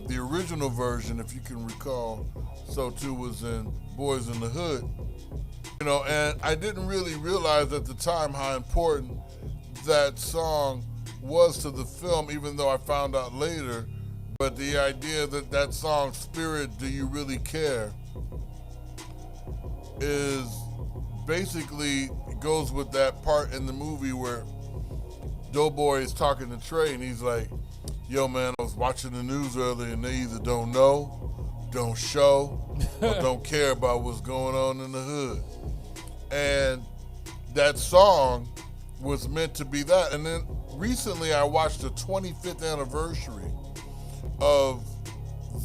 the original version, if you can recall, So Too was in Boys in the Hood. And I didn't really realize at the time how important that song was to the film, even though I found out later. But the idea that that song, Spirit, Do You Really Care, is basically goes with that part in the movie where Doughboy is talking to Trey and he's like, yo man, I was watching the news earlier and they either don't know, don't show, or don't care about what's going on in the hood. And that song was meant to be that. And then recently I watched the 25th anniversary of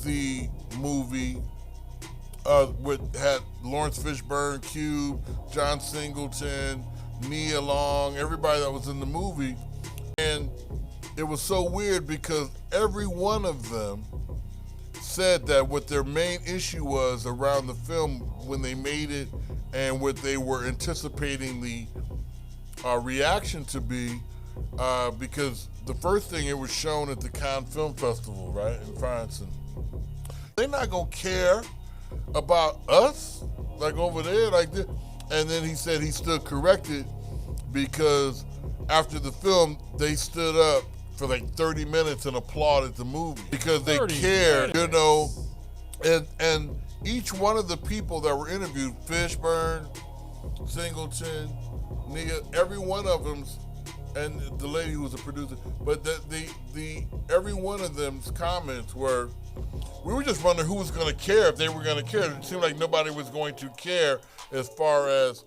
the movie had Lawrence Fishburne, Cube, John Singleton, Nia Long, everybody that was in the movie. And it was so weird because every one of them said that what their main issue was around the film when they made it and what they were anticipating the reaction to be, because the first thing, it was shown at the Cannes Film Festival, right, in France. And they're not gonna care about us, like over there, like this. And then he said he stood corrected because after the film, they stood up for like 30 minutes and applauded the movie because they cared, and each one of the people that were interviewed, Fishburne, Singleton, Nia, every one of them's, and the lady who was a producer, but the every one of them's comments were, we were just wondering who was going to care, if they were going to care. It seemed like nobody was going to care as far as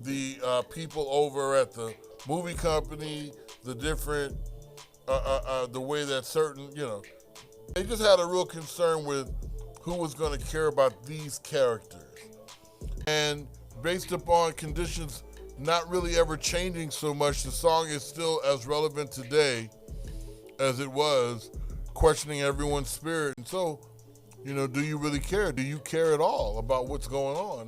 the people over at the movie company, the different, the way that certain, they just had a real concern with who was going to care about these characters. And based upon conditions not really ever changing so much, the song is still as relevant today as it was, questioning everyone's spirit. And so, do you really care? Do you care at all about what's going on?